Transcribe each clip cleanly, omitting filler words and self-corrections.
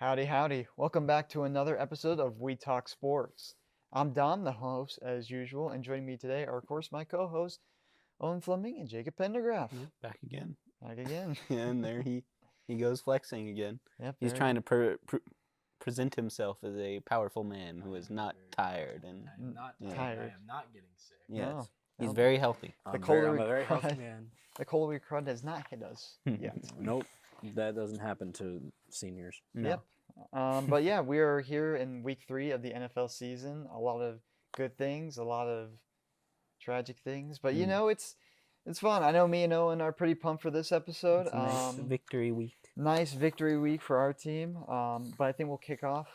Howdy, howdy. Welcome back to another episode of We Talk Sports. I'm Dom, the host, as usual, and joining me today are, of course, my co-hosts, Owen Fleming and Jacob Pendergraph. Yep, back again. Back again. And there he goes flexing again. Yep, He's trying to present himself as a powerful man who is not tired and I'm not Yeah. tired. Tired. I am not getting sick. yes, No. he's Nope. very healthy. The I'm color a very healthy crud. man. The Colby crud has not hit us yet. Nope, that doesn't happen to seniors. No. Yep. But yeah, we are here in week 3 of the NFL season. A lot of good things, a lot of tragic things, but you Mm. know, it's fun. I know me and Owen are pretty pumped for this episode. It's a nice victory week. Nice victory week for our team. But I think we'll kick off,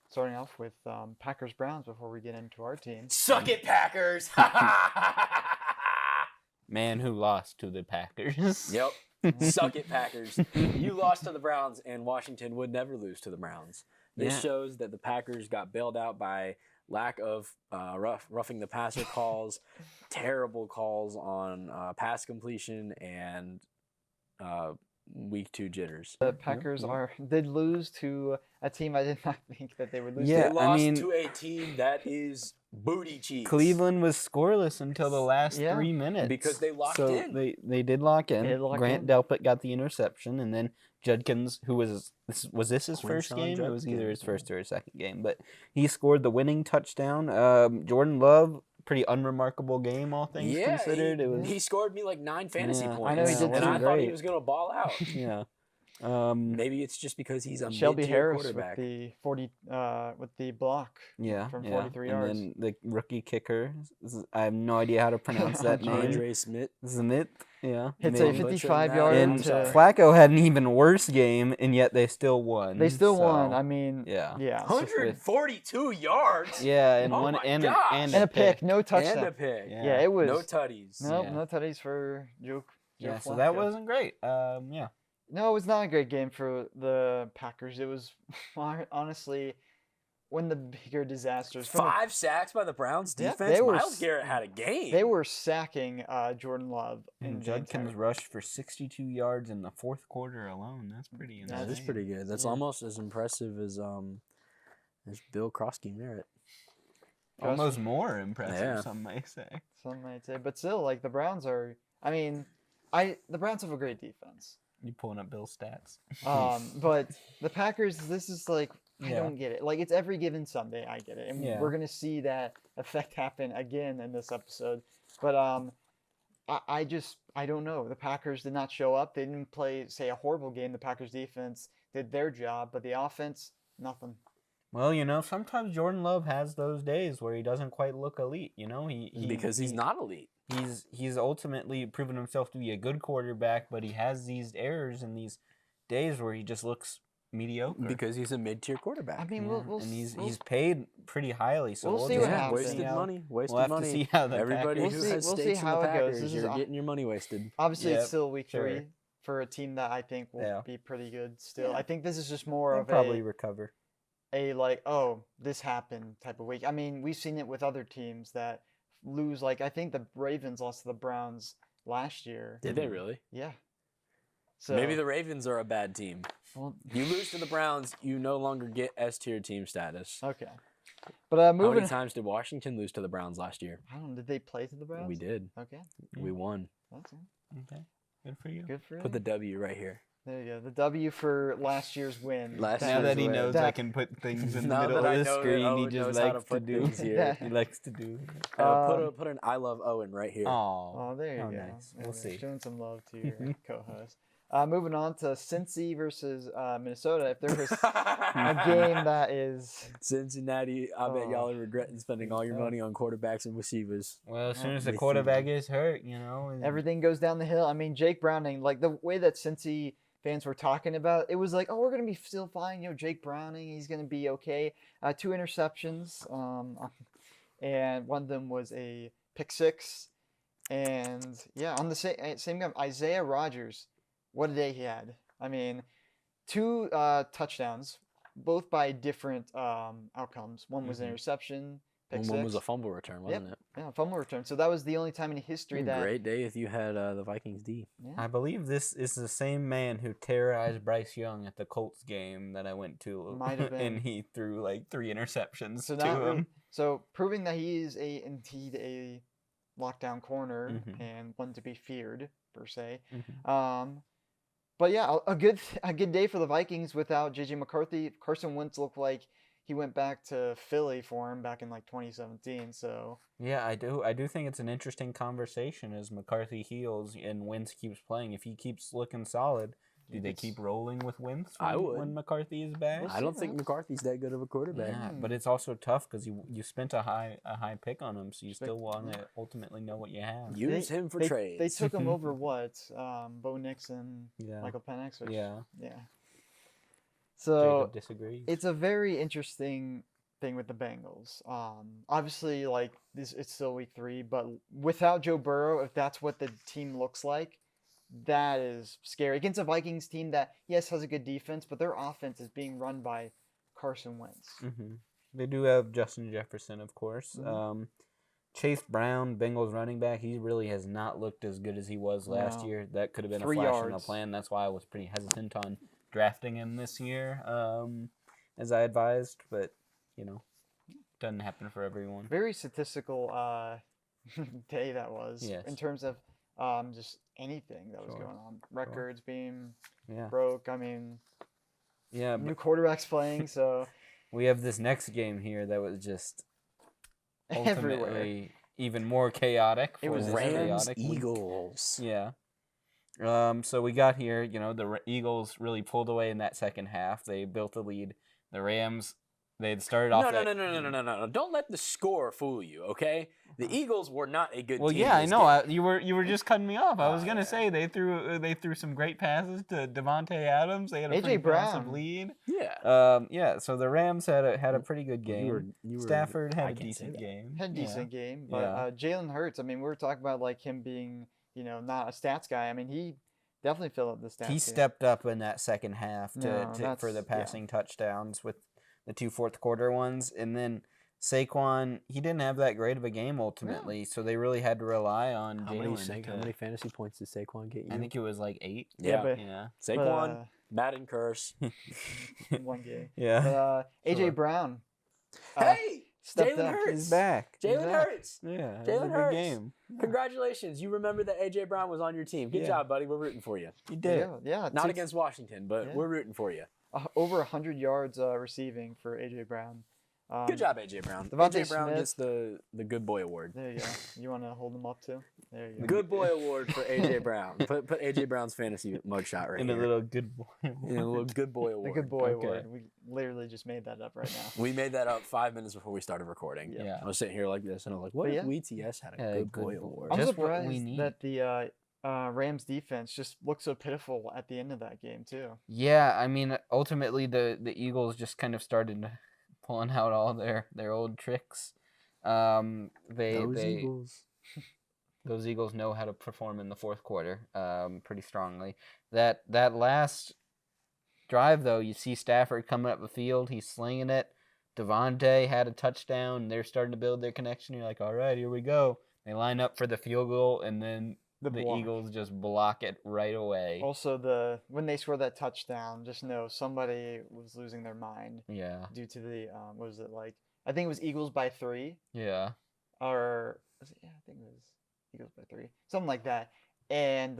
starting off with Packers Browns before we get into our team. Suck it, Packers! Man who lost to the Packers. Yep. Suck it, Packers. You lost to the Browns, and Washington would never lose to the Browns. This Yeah. shows that the Packers got bailed out by lack of roughing the passer calls, terrible calls on pass completion, and week 2 jitters. The Packers did lose to a team I did not think that they would lose Yeah, They to. lost mean- to a team that is booty cheeks. Cleveland was scoreless until the last Yeah. 3 minutes. Because they locked so in. They did lock in. They did lock Grant in. Delpit got the interception, and then Judkins, who was this his first Quinshawn game? It was either his Judkins, first or his second game, but he scored the winning touchdown. Jordan Love, pretty unremarkable game, all things considered. He, It was he scored me like 9 fantasy Yeah, points. I know he did and too. I thought he Great. was gonna ball out. yeah. Maybe it's just because he's a Shelby mid-tier Harris with quarterback. the 40 with the block. Yeah, From yeah. 43 yards. And then the rookie kicker, I have no idea how to pronounce that name. Andre Smith. Smith, yeah. Hits made- a Butcher 55 that. yard and I'm sorry. Flacco had an even worse game, and yet they still won. They still won. so, I mean, yeah. yeah. 142 yards. Yeah, and Oh one my and gosh. And a pick, no touchdown. And a pick. Yeah, it was No tutties. no Yeah. no tutties for Joe. Yeah, Joe so that Flacco. wasn't great. Yeah. No, it was not a great game for the Packers. It was honestly one of the bigger disasters. From a- 5 sacks by the Browns Yeah, defense. they were Myles s- Garrett had a game. They were sacking Jordan Love And in the Judkins entire- rushed for 62 yards in the fourth quarter alone. That's pretty That insane. That is pretty good. That's Yeah. almost as impressive as Bill Krosky Merritt. Almost more impressive, Yeah. some might say. Some might say, but still, like the Browns are. I mean, the Browns have a great defense. You pulling up Bill's stats? But the Packers, this is like I Yeah. don't get it. Like it's every given Sunday, I get it, and Yeah. we're gonna see that effect happen again in this episode. But I don't know. The Packers did not show up. They didn't play, say, a horrible game. The Packers defense did their job, but the offense, nothing. Well, sometimes Jordan Love has those days where he doesn't quite look elite. Because he's not elite. He's ultimately proven himself to be a good quarterback, but he has these errors and these days where he just looks mediocre. Because he's a mid-tier quarterback. I mean, Yeah, we'll and he's we'll- paid pretty highly, so we'll we'll see just what have to happens. see Wasted how- money. Wasted We'll have money. to see how the Everybody We'll who see- has we'll see stakes in how the it goes. Packers, This is you're a- getting your money wasted. obviously it's Yep, still week sure. 3 for a team that I think will Yeah. be pretty good still. Yeah. I think this is just more They'll of probably a recover. like, oh, this happened type of week. I mean, we've seen it with other teams that lose. Like I think the Ravens lost to the Browns last year. Did they really? Yeah. So Maybe the Ravens are a bad team. well, You lose to the Browns, you no longer get S-tier team status. okay. But How moving. many times did Washington lose to the Browns last year? I don't know. Did they play to the Browns? We did. Okay, We won. that's it. Okay, good for you. Good for you. Put the W right here. There you go. The W for last year's win. Last Now that he year's knows way. I can put things in the Now middle that I of the know that screen, he Owen just knows how to likes to put do. things here. Yeah. He likes to do. Put an I love Owen right here. Oh, Oh, there you Oh, go. nice. There We'll you go. see. Showing some love to your co-host. Moving on to Cincy versus Minnesota. If there was a game that is Cincinnati, I bet Oh. y'all are regretting spending all your Oh. money on quarterbacks and receivers. Well, as soon as the With quarterback you. is hurt, and- everything goes down the hill. I mean, Jake Browning, like the way that Cincy fans were talking about, it was like, oh, we're gonna be still fine. Jake Browning, he's gonna be okay. 2 interceptions, and one of them was a pick six. And yeah, on the same game, Isaiah Rodgers, what a day he had. I mean, 2 touchdowns, both by different outcomes. One was an Mhm. interception, pick One was a six. fumble return, wasn't it? Yeah, fumble return. So that was the only time in history that. Great day if you had the Vikings D. Yeah. I believe this is the same man who terrorized Bryce Young at the Colts game that I went to. Might have been. And he threw like 3 interceptions So to not him. so proving that he is indeed a lockdown corner Mhm. and one to be feared per se. Mhm. But yeah, a good day for the Vikings without JJ McCarthy. Carson Wentz looked like he went back to Philly for him back in like 2017. So Yeah, I do think it's an interesting conversation as McCarthy heals and Wentz keeps playing. If he keeps looking solid, do they it's- keep rolling with Wentz I would. when McCarthy is back? We'll I don't see think that. McCarthy's that good of a quarterback. Yeah, but it's also tough because you spent a high pick on him, so you still want to ultimately know what you have. Use him for they, trades. They took him over what? Bo Nix and Yeah. Michael Penix. Which, Yeah. Yeah. So Jacob disagrees. it's a very interesting thing with the Bengals. Obviously, like it's still week 3, but without Joe Burrow, if that's what the team looks like, that is scary against a Vikings team that yes has a good defense, but their offense is being run by Carson Wentz. They do have Justin Jefferson, of course. Mhm. Chase Brown, Bengals running back, he really has not looked as good as he was last No. year. That could have been 3 a flash in the yards. plan. That's why I was pretty hesitant on drafting him this year, as I advised. But, doesn't happen for everyone. Very statistical day that was Yes. in terms of just anything that was Sure. going on. Records being Yeah. broke. I mean, Yeah, new but quarterbacks playing, so we have this next game here that was just everywhere. ultimately even more chaotic. It for was this Rams chaotic week. Eagles. Yeah. So we got here, the Eagles really pulled away in that second half. They built a lead. The Rams, they had started off. No. Don't let the score fool you, okay? The Eagles were not a good Well, team. yeah, I this know. game. You were just cutting me off. I was Oh, gonna yeah. say they threw some great passes to Devontae Adams. They had a A.J. pretty massive Brown. lead. Yeah. Yeah. So the Rams had a pretty good Well, game. you were- Stafford I had a can't say decent that. game. Had a Yeah. decent game, but Yeah. Jalen Hurts. I mean, we were talking about like him being, not a stats guy. I mean, he definitely filled up the stats. He sheet. stepped up in that second half No, for the that's- yeah. passing touchdowns with the 2 fourth quarter ones, and then Saquon, he didn't have that great of a game ultimately, so they really had to rely on How many, Jalen. how many fantasy points did Saquon get you? I think it was like 8. Yeah, but Yeah. Saquon, Madden curse. one game. Yeah. But AJ Sure. Brown. Hey, stepped Jalen up. Hurts. He's back. Jalen back. Hurts. Yeah. It was Jalen a good Hurts. game. Congratulations. You remembered that AJ Brown was on your team. Good Yeah. job, buddy. We're rooting for you. He did. Yeah. Not six- against Washington, but Yeah. we're rooting for you. over 100 yards receiving for AJ Brown. Good job, AJ Brown. Devontae AJ Brown Smith. gets the good boy award. There you go. You want to hold him up too? There you go. Good boy award for AJ Brown. Put AJ Brown's fantasy mugshot right In a here. little good boy. In a little good boy The award. good boy Okay. award. We literally just made that up right now. We made that up 5 minutes before we started recording. Yeah. Yeah. I was sitting here like this, and I was like, "What But if yeah. WTS had a Yeah, good good boy boy. award?" I'm Just what we surprised need. that the Rams defense just looked so pitiful at the end of that game too. Yeah, I mean, ultimately the Eagles just kind of started pulling out all their old tricks. Eagles. Those Eagles know how to perform in the fourth quarter, pretty strongly. That last drive though, you see Stafford coming up the field, he's slinging it. Devontae had a touchdown. They're starting to build their connection. You're like, all right, here we go. They line up for the field goal, and then the block. Eagles just block it right away. Also, when they scored that touchdown, just know somebody was losing their mind Yeah, due to the what was it like? I think it was Eagles by 3, yeah. or was it, yeah, I think it was Eagles by 3, something like that. And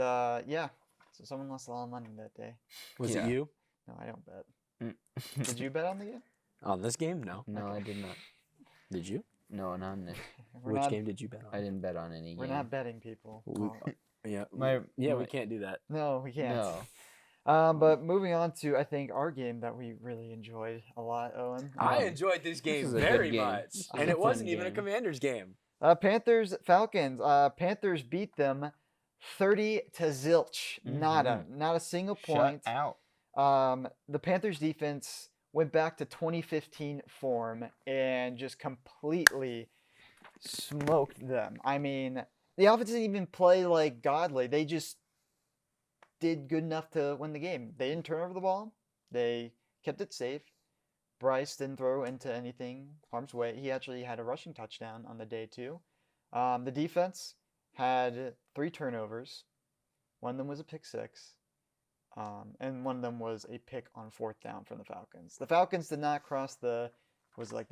yeah, so someone lost a lot of money that day. Was Yeah. it you No, I don't bet. Did you bet on the game? on this game? No. No, Okay. I did not. Did you? No, not on this. We're Which not, game did you bet on? I didn't bet on any We're game. not betting people. We- Oh, Yeah. My- yeah, we my- can't do that. no, we can't. No. But moving on to I think our game that we really enjoyed a lot, Owen. I enjoyed this this game is a good very game. much, This is and a it wasn't fun even a game. Commanders game. Panthers Falcons. Panthers beat them 30 to zilch. Nada, not a single point. Shut out. The Panthers defense went back to 2015 form and just completely smoked them. I mean, the offense didn't even play like godly. They just did good enough to win the game. They didn't turn over the ball. They kept it safe. Bryce didn't throw into anything harm's way. He actually had a rushing touchdown on the day too. The defense had 3 turnovers. One of them was a pick six. And one of them was a pick on 4th down from the Falcons. The Falcons did not cross the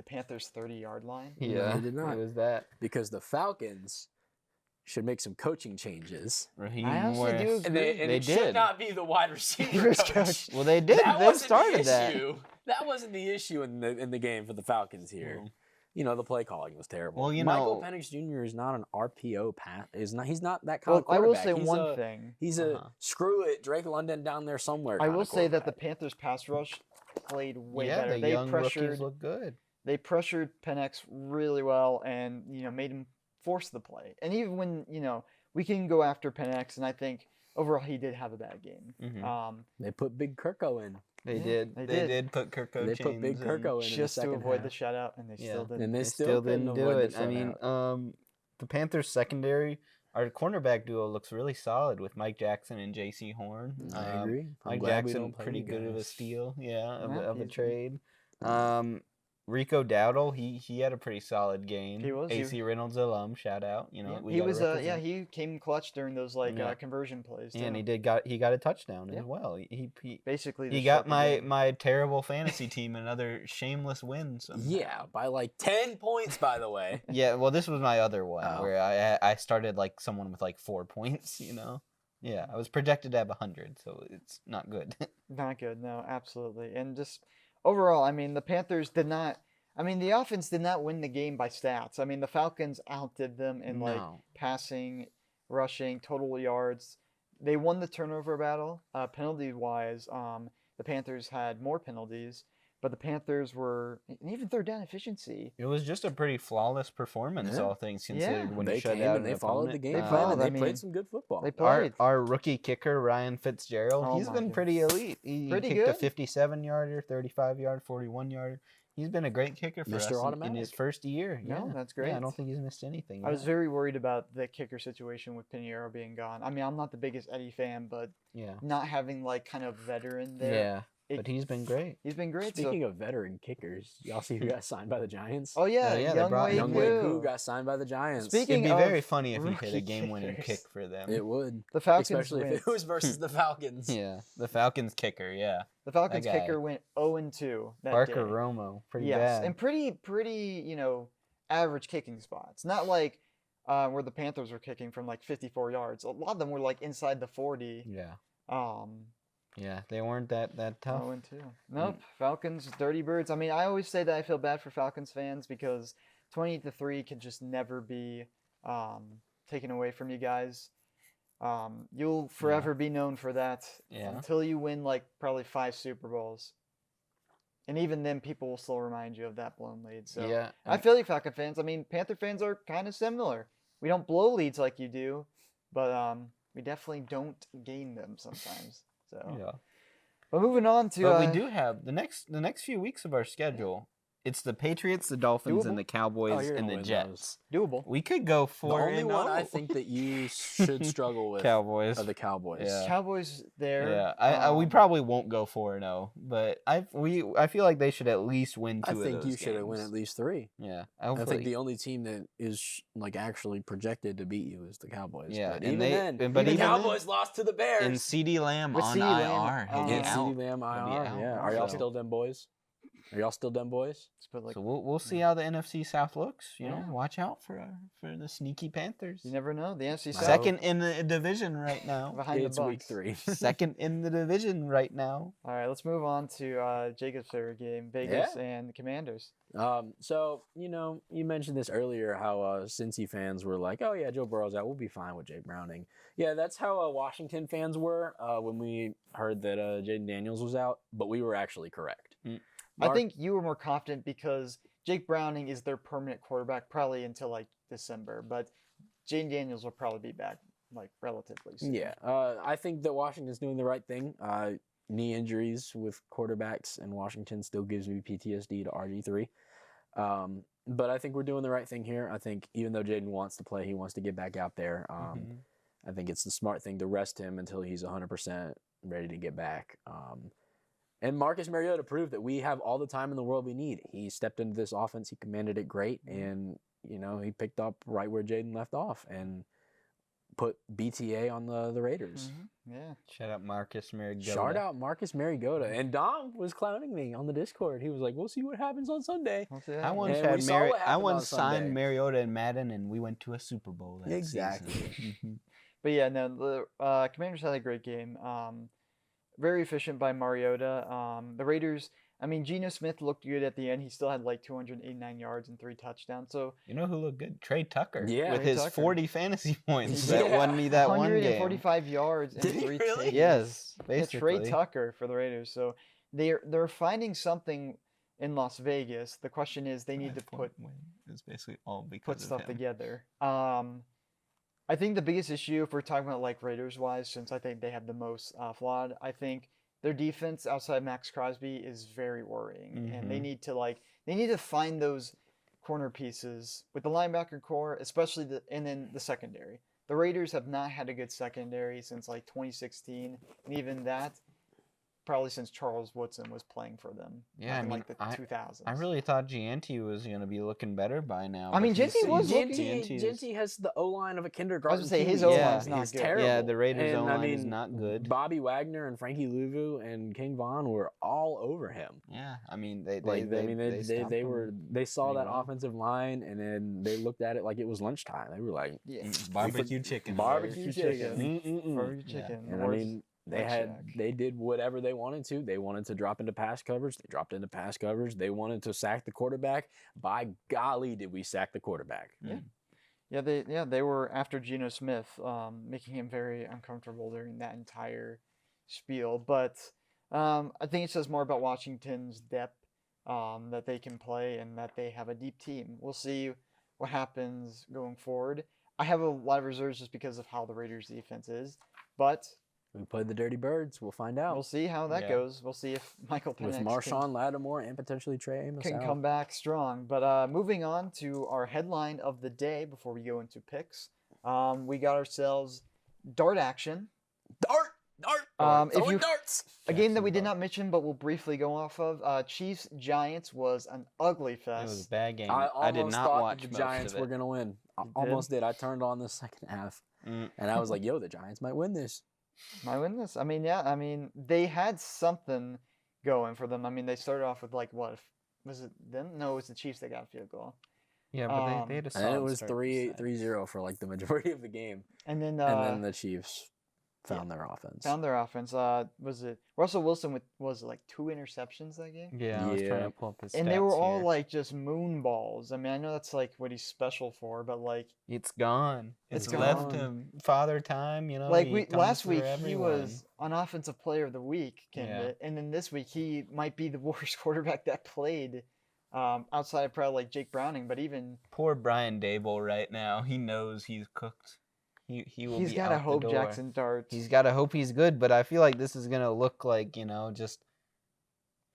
Panthers' 30-yard line. Yeah, they did not. It was that. Because the Falcons should make some coaching changes. Raheem I honestly do Morris. agree. And They it should did. not be the wide receiver Receivers coach. coach. Well, they did. That They wasn't started the that. issue. That wasn't the issue in the game for the Falcons here. Well, You know, the play calling was terrible. Well, you Michael know- Penix Jr. is not an RPO pass. He's not that kind Well, of I will quarterback. say He's one a, thing. He's Uh-huh. a screw it, Drake London down there somewhere. I kinda will say that the quarterback. Panthers pass rush played way yeah, better. the They young pressured rookies look good. they pressured Penix really well and made him force the play. And even when we can go after Penix, and I think overall he did have a bad game. Mhm. They put Big Kirko in, They Yeah, did. they They did. did put Kirko They put Big Chains in. Kirko in the Just to second avoid the half. shutout, and they Yeah. still didn't. And they They still didn't couldn't do avoid it. the I mean, shutout. the Panthers secondary, our cornerback duo looks really solid with Mike Jackson and J.C. Horn. I agree. I'm Mike glad we Jackson, don't play pretty you good of a guys. steal, of Yeah, a he's- trade. Rico Dowdle, he had a pretty solid game. He was, he- AC Reynolds alum, shout out. You know, Yeah, we he gotta was represent. he came clutch during those Yeah. conversion plays. Yeah, and too. he got a touchdown Yeah. as well. He Basically he to got shut the my game. my terrible fantasy team another shameless win. Somehow. Yeah, by like 10 points, by the way. Yeah, well, this was my other one Oh. where I started like someone with like 4 points. Yeah, I was projected to have 100, so it's not good. Not good, no, absolutely. And just overall, I mean, the Panthers did not. I mean, the offense did not win the game by stats. I mean, the Falcons outdid them in No. passing, rushing, total yards. They won the turnover battle. Penalty wise, the Panthers had more penalties, but the Panthers were and even third down efficiency. It was just a pretty flawless performance, Yeah. all things considered. Yeah. When They you shut came out and an they followed opponent. the game They plan, followed, and they I mean, played some good football. They Our played. our rookie kicker Ryan Fitzgerald, Oh he's my been goodness. pretty elite. He Pretty kicked a good. 57-yarder, 35-yard, 41-yarder. He's been a great kicker for Mr. us in his Automatic. first year. No, Yeah. that's Yeah, I great. don't think he's missed anything. I was yet. very worried about the kicker situation with Pinheiro being gone. I mean, I'm not the biggest Eddie fan, but Yeah. not having kind of veteran there. Yeah, it- but he's been great. He's been great. Speaking of veteran kickers, y'all see who got signed by the Giants? Oh yeah, yeah, they Young brought Wei Young Wei Wei Koo. Koo got signed by the Giants. Speaking It'd be of very funny if he hit a rookie game-winning kickers. kick for them. It would. The Falcons Especially went, if it was versus the Falcons. Yeah, the Falcons kicker. Yeah, the Falcons guy. kicker went 0-2 that Parker day. Romo, pretty Yes, bad. and pretty average kicking spots. Not like where the Panthers were kicking from 54 yards. A lot of them were inside the 40. Yeah, Um, yeah, they weren't that tough. 0-2. Nope. Falcons, dirty birds. I mean, I always say that I feel bad for Falcons fans because 28-3 can just never be taken away from you guys. You'll forever be known for that Yeah. until you win probably 5 Super Bowls. And even then, people will still remind you of that blown lead. So Yeah, I feel you, Falcon fans. I mean, Panther fans are kind of similar. We don't blow leads like you do, but we definitely don't gain them sometimes. So, yeah. but moving on to But we do have the next few weeks of our schedule. It's the Patriots, the Dolphins, Doable? and the Cowboys you're and gonna the win Jets. doable. We could go The 4 only and one I 0. think that you should struggle with Cowboys. are the Cowboys. Yeah. Cowboys there. Yeah, we probably won't go 4-0, but I feel like they should at least win 2 I of think those you should have won games. at least 3. Yeah, I hopefully. think the only team that is actually projected to beat you is the Cowboys. Yeah, but and even they- then, but the even then- Cowboys lost to the Bears. and CD Lamb With on CeeDee Lamb, IR. He'll be And out. CeeDee Lamb He'll be IR. out. Yeah. Are y'all So- still them boys? Are y'all still them boys? But So we'll see how the NFC South looks. You know, Yeah. watch out for the sneaky Panthers. you never know. The NFC South Second in the division right now. behind It's the week Bucks. 3. Second in the division right now. All right, let's move on to Jacob's favorite game, Vegas and the Commanders. So, you mentioned this earlier how Cincy fans were like, oh, yeah, Joe Burrow's out. We'll be fine with Jake Browning. Yeah, that's how Washington fans were when we heard that Jaden Daniels was out, but we were actually correct. I think you were more confident because Jake Browning is their permanent quarterback probably until December, but Jane Daniels will probably be back relatively soon. Yeah, I think that Washington's doing the right thing. Knee injuries with quarterbacks in Washington still gives me PTSD to RG3. But I think we're doing the right thing here. I think even though Jaden wants to play, he wants to get back out there. I think it's the smart thing to rest him until he's 100% ready to get back. And Marcus Mariota proved that we have all the time in the world we need. He stepped into this offense, he commanded it great, and he picked up right where Jaden left off and put BTA on the Raiders. Yeah. Shout out Marcus Mariota. Shout out Marcus Mariota. And Dom was clowning me on the Discord. He was like, "We'll see what happens on Sunday." We'll see I how- once And we had saw what I happened on once Sunday. signed Mariota in Madden, and we went to a Super Bowl that Exactly. season. But yeah, no, the Commanders had a great game. Very efficient by Mariota. The Raiders, I mean, Geno Smith looked good at the end. He still had like 289 yards and 3 touchdowns. So You know who looked good? Trey Tucker. Yeah. with Trey his Tucker. 40 fantasy points Yeah. that won me that one game. 145 yards and Did he 3 really? TDs. Yes, It's basically. Trey Tucker for the Raiders. So they're finding something in Las Vegas. The question is they need to put It's basically all because put of stuff him. together. I think the biggest issue, if we're talking about like Raiders wise, since I think they have the most flawed, I think their defense outside Max Crosby is very worrying, and they Mhm. need to find those corner pieces with the linebacker core, especially and then the secondary. The Raiders have not had a good secondary since like 2016, and even that probably since Charles Woodson was playing for them. Yeah, back I in mean, like the 2000s. I really thought Gianti was going to be looking better by now. I mean, but he's- Gianti was he's- looking- Gianti's- Genty has the O-line of a kindergarten. say, his Pee-wee. O-line's not He's good. terrible. Yeah, the Raiders' And, O-line is not good. Bobby Wagner and Frankie Louvu and King Von were all over him. Yeah, I mean, they Like, they stopped they him. were they saw pretty that well. offensive line and then they looked at it like it was lunchtime. They were like, yeah, Barbecue chicken. barbecue chicken. chicken. Mm-mm-mm. barbecue Yeah. chicken. And the I worst- mean, Shack. they did whatever they wanted to. They wanted to drop into pass coverage. They dropped into pass coverage. They wanted to sack the quarterback. By golly, did we sack the quarterback? Yeah, they were after Geno Smith, making him very uncomfortable during that entire spiel. But I think it says more about Washington's depth, that they can play and that they have a deep team. We'll see what happens going forward. I have a lot of reserves just because of how the Raiders' defense is, but We played the Dirty Birds. We'll find out. we'll see how that Yeah. goes. We'll see if Michael With Penix Marshawn Lattimore and potentially Trey Amos can out. come back strong. But moving on to our headline of the day before we go into picks, we got ourselves dart action. Dart! If Throwing you- darts! A game that we did Jacksonville. not mention, but we'll briefly go off of. Chiefs Giants was an ugly It was a fest. bad game. I I did almost not thought watch the most Giants of it. were going to win. I You did? almost did. I turned on the second half, Mm. and I was like, yo, the Giants might win this. My goodness. I mean, yeah. I mean, they had something going for them. I mean, they started off with like what? Was it them? No, it was the Chiefs that got a field goal. Yeah, but Um, they had a And then solid it was start to 3-0 for like the majority of the game. And then, And then the Chiefs found their offense. found their offense. Was it Russell Wilson with was it like 2 interceptions that game? Yeah, I was trying Yeah. to pull up his And they were stats all here. like just moon balls. I mean, I know that's like what he's special for, but like It's gone. It's It's left gone. him father time, you know. like he we comes last for week he everyone. was an offensive player of the week candidate, and then this week he might be the worst quarterback that played, outside of probably like Jake Browning, but even Poor Brian Dable right now. He knows he's cooked. He will he's be got to out the hope door. Jackson Dart. He's got to hope he's good, but I feel like this is gonna look like just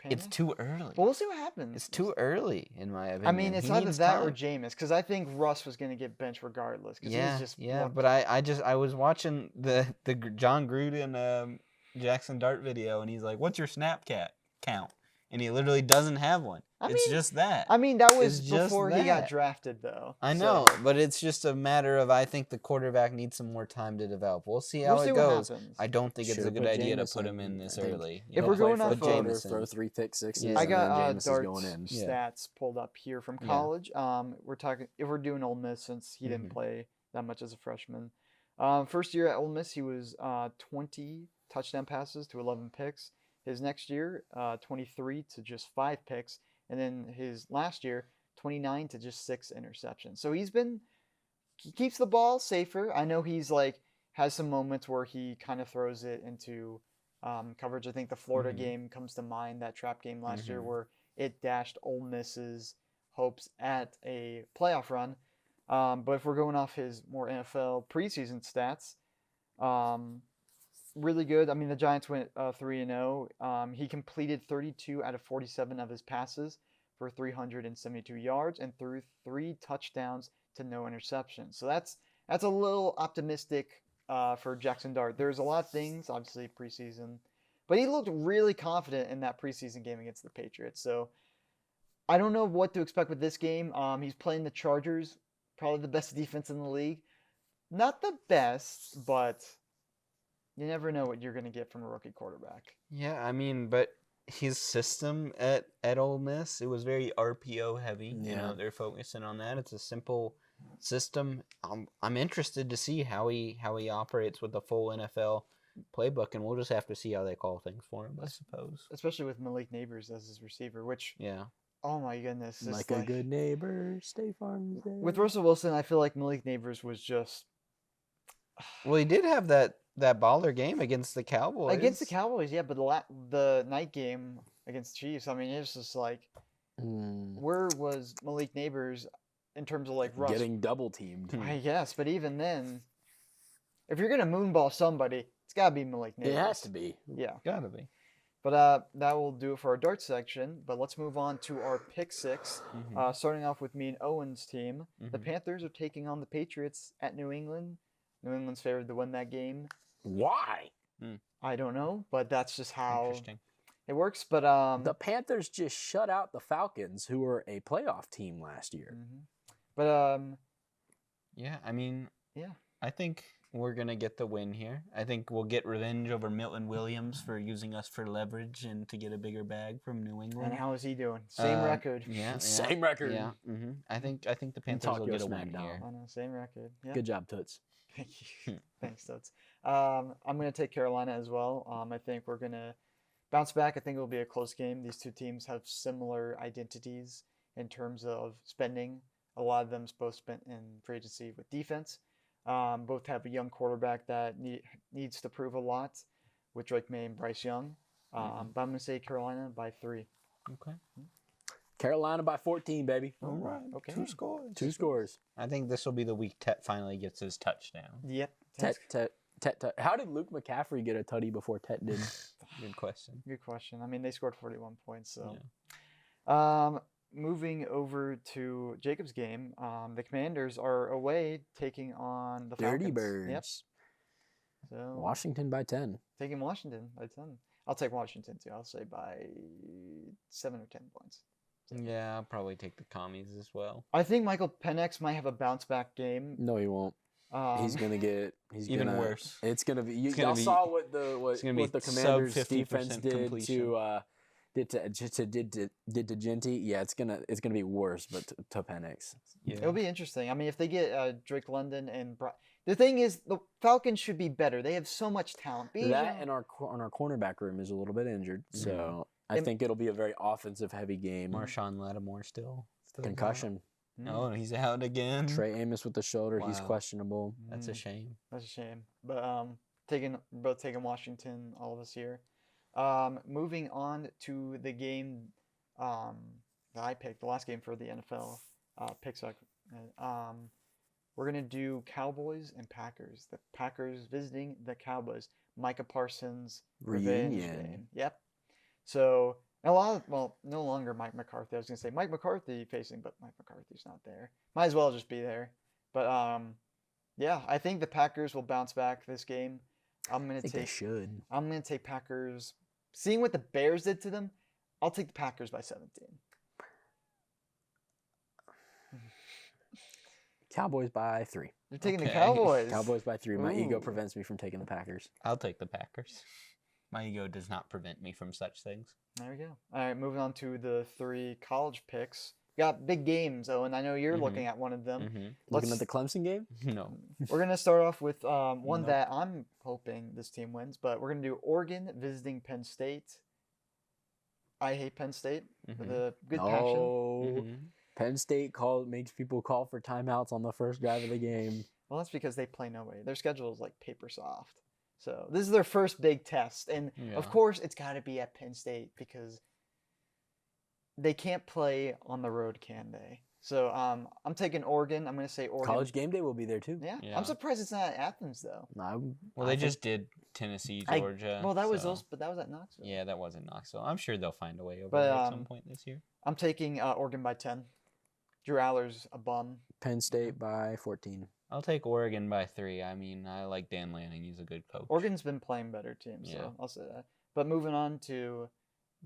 it's panic. too early. Well, we'll see what happens. It's too early, in my opinion. I mean, it's He either needs that or time. Jameis, because I think Russ was going to get benched regardless. Cause Yeah, he's just yeah. looked- But I was watching the John Gruden Jackson Dart video, and he's like, "What's your snap count?" And he literally doesn't have one. I It's mean- just that. I mean, that was It's just before he got that. drafted, though. I so know, but it's just a matter of I think the quarterback needs some more time to develop. We'll see how we'll see it what goes. happens. I don't think it's a Should've good put idea to Jameis put him in, in this I think. early. If we're going off for of- Jameis, throw 3 pick sixes. Yeah. I and got then Jameis is Dart's going in. Yeah. stats pulled up here from Yeah. college. We're talking if we're doing Ole Miss since he didn't Mhm. play that much as a freshman. First year at Ole Miss, he was 20 touchdown passes to 11 picks. His next year, 23 to just 5 picks, and then his last year, 29 to just 6 interceptions. So he keeps the ball safer. I know he's like has some moments where he kind of throws it into coverage. I think the Florida Mhm. game comes to mind, that trap game last year Mhm. where it dashed Ole Miss's hopes at a playoff run. But if we're going off his more NFL preseason stats, really good. I mean, the Giants went 3-0. He completed 32 out of 47 of his passes for 372 yards and threw 3 touchdowns to no interceptions. So that's a little optimistic for Jackson Dart. There's a lot of things, obviously preseason, But he looked really confident in that preseason game against the Patriots. So I don't know what to expect with this game. He's playing the Chargers, probably the best defense in the league. Not the best, but you never know what you're going to get from a rookie quarterback. Yeah, I mean, but his system at Ole Miss, it was very RPO heavy. You know, Yeah. they're focusing on that. It's a simple system. I'm interested to see how he operates with the full NFL playbook, and we'll just have to see how they call things for him, I suppose. Especially with Malik Neighbors as his receiver, which, Yeah. oh my goodness. it's Like a good neighbor, State Farm's there. With Russell Wilson, I feel like Malik Neighbors was just Well, he did have that baller game against the Cowboys. against the Cowboys, yeah, but the night game against the Chiefs, I mean, it's just like, where was Malik Neighbors in terms of like Russ? Getting double teamed. I guess, but even then, if you're gonna moonball somebody, it's gotta be Malik Neighbors. It has to be. Yeah, Gotta be. but that will do it for our dart section. But let's move on to our pick six. Mhm. Starting off with me and Owen's team, the Mhm. Panthers are taking on the Patriots at New England. New England's favored to win that game. Why? I don't know, but that's just how Interesting. it works. But The Panthers just shut out the Falcons, who were a playoff team last year. mhm. But Yeah, I mean, yeah. I think we're gonna get the win here. I think we'll get revenge over Milton Williams for using us for leverage and to get a bigger bag from New And England. how is he doing? Same record. Yeah, Same record. Yeah. I think the Panthers talk will your get a smack win down. here. I know, same record. Yeah. Good job, Toots. Thank you. Thanks, Toads. I'm going to take Carolina as well. I think we're going to bounce back. I think it'll be a close game. These two teams have similar identities in terms of spending. A lot of them both spent in free agency with defense. Both have a young quarterback that needs to prove a lot with Drake May and Bryce Young. But I'm going to say Carolina by 3. Okay. Carolina by 14, baby. All right. Okay. 2 scores. 2 scores. I think this will be the week Tet finally gets his touchdown. Yep. Tet. How did Luke McCaffrey get a tutty before Tet did? Good question. Good question. I mean, they scored 41 points, so. Yeah. Moving over to Jacob's game, the Commanders are away taking on the Falcons. Dirty Birds. Yep. So Washington by 10. taking Washington by 10. I'll take Washington too. I'll say by 7 or 10 points. Yeah, I'll probably take the commies as well. I think Michael Penix might have a bounce back game. No, he won't. He's gonna get. He's Even gonna, worse. It's gonna be. It's gonna Y'all be- saw what it's gonna be what the sub Commanders 50% defense did completion. did to Genty. Yeah, it's gonna be worse, but to Penix. Yeah. It'll be interesting. I mean, if they get Drake London and the thing is, the Falcons should be better. They have so much talent. That and our cornerback room is a little bit injured, so I And- think it'll be a very offensive heavy game. Marshawn Lattimore still out. Concussion. Oh, he's out again. Trey Amos with the shoulder. He's Wow. questionable. That's a shame. That's a shame. But both taking Washington, all of us here. Moving on to the game that I picked, the last game for the NFL pick suck. We're gonna do Cowboys and Packers. The Packers visiting the Cowboys. Micah Parsons revenge Reunion. game. Yep. So no longer Mike McCarthy. I was gonna say Mike McCarthy facing, but Mike McCarthy's not there. Might as well just be there. But yeah, I think the Packers will bounce back this game. I'm I gonna think they take should. Packers. Seeing what the Bears did to them, I'll take the Packers by 17. Cowboys by 3. You're taking the Okay. Cowboys. Cowboys by 3. My ego Ooh. prevents me from taking the Packers. I'll take the Packers. My ego does not prevent me from such things. There we go. All right, moving on to the 3 college picks. Got big games, Owen. I know you're Mhm. looking at one of them. Mm-hmm. Looking Let's- at the Clemson game? No. We're gonna start off with one No. that I'm hoping this team wins, but we're gonna do Oregon visiting Penn State. I hate Penn State with Mhm. a good passion. No. Mhm. Penn State makes people call for timeouts on the first drive of the game. Well, that's because they play nobody. Their schedule is like paper soft. So this is their first big test, and of Yeah. course it's got to be at Penn State because they can't play on the road, can they? So I'm taking Oregon. I'm gonna say Oregon. College game day will be there too. Yeah. Yeah. I'm surprised it's not at Athens though. No, Well, they just did Tennessee, I- Georgia. Well, that was so- those, but that was at Knoxville. Yeah, that was in Knoxville. I'm sure they'll find a way over But, there at some point this year. I'm taking Oregon by 10. Drew Aller's a bum. Penn State by 14. I'll take Oregon by 3. I mean, I like Dan Lanning. He's a good coach. Oregon's been playing better teams, so Yeah. I'll say that. But moving on to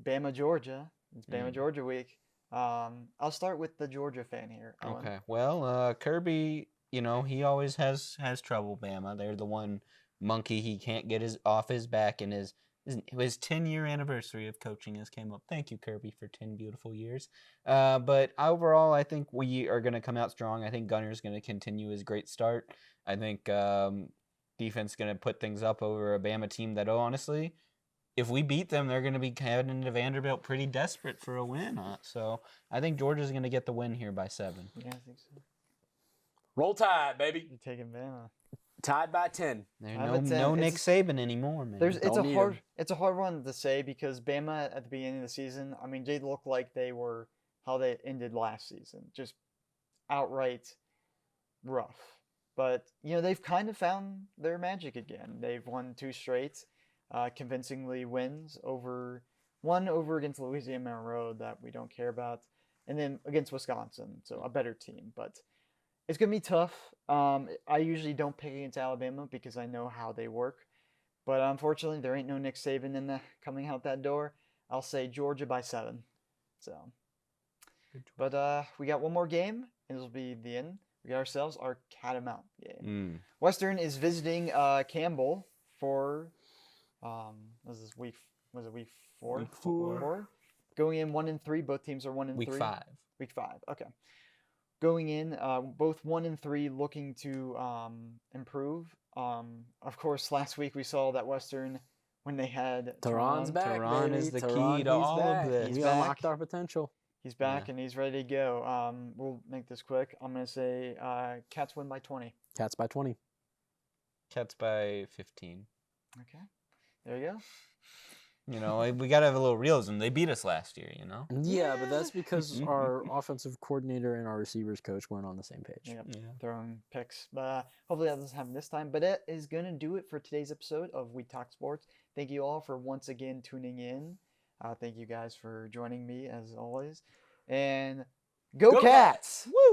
Bama, Georgia. It's Bama, Mm. Georgia week. I'll start with the Georgia fan here. Owen. Okay. Well, Kirby, he always has trouble. Bama, they're the one monkey he can't get off his back, and his 10-year anniversary of coaching has came up. Thank you, Kirby, for 10 beautiful years. But overall, I think we are going to come out strong. I think Gunner's going to continue his great start. I think defense going to put things up over a Bama team that, honestly, if we beat them, they're going to be heading into Vanderbilt pretty desperate for a win. So I think Georgia's going to get the win here by 7. Yeah, I think so. Roll Tide, baby. You're taking Bama. Tied by 10. There's I would say no it's Nick Saban anymore, man. It's Don't a need hard him. it's a hard one to say because Bama at the beginning of the season, I mean, they looked like they were how they ended last season, just outright rough. But they've kind of found their magic again. They've won 2 straight, convincingly wins one over against Louisiana Monroe that we don't care about, and then against Wisconsin, so a better team, but. It's going to be tough. I usually don't pick against Alabama because I know how they work. But unfortunately, there ain't no Nick Saban coming out that door. I'll say Georgia by 7. So, but we got one more game, and this will be the end. We got ourselves our Catamount game. Western is visiting Campbell for was it week 4? Week 4. Going in 1-3. Both teams are 1-3. Week 5. Week 5. Okay. Going in, both 1-3, looking to improve. Of course, last week we saw that Western, when they had Tehran's back. Tehran baby. is the Tehran, key to he's all back. of this. He's We back. unlocked our potential. He's back and he's ready to go. We'll make this quick. I'm gonna say Cats win by 20. Cats by 20. Cats by 15. Okay, there you go. We got to have a little realism. They beat us last year, Yeah, but that's because our offensive coordinator and our receivers coach weren't on the same page. Yep. Yeah. Throwing picks. But hopefully that doesn't happen this time. But it is going to do it for today's episode of We Talk Sports. Thank you all for once again tuning in. Thank you guys for joining me as always. And go Cats! Woo!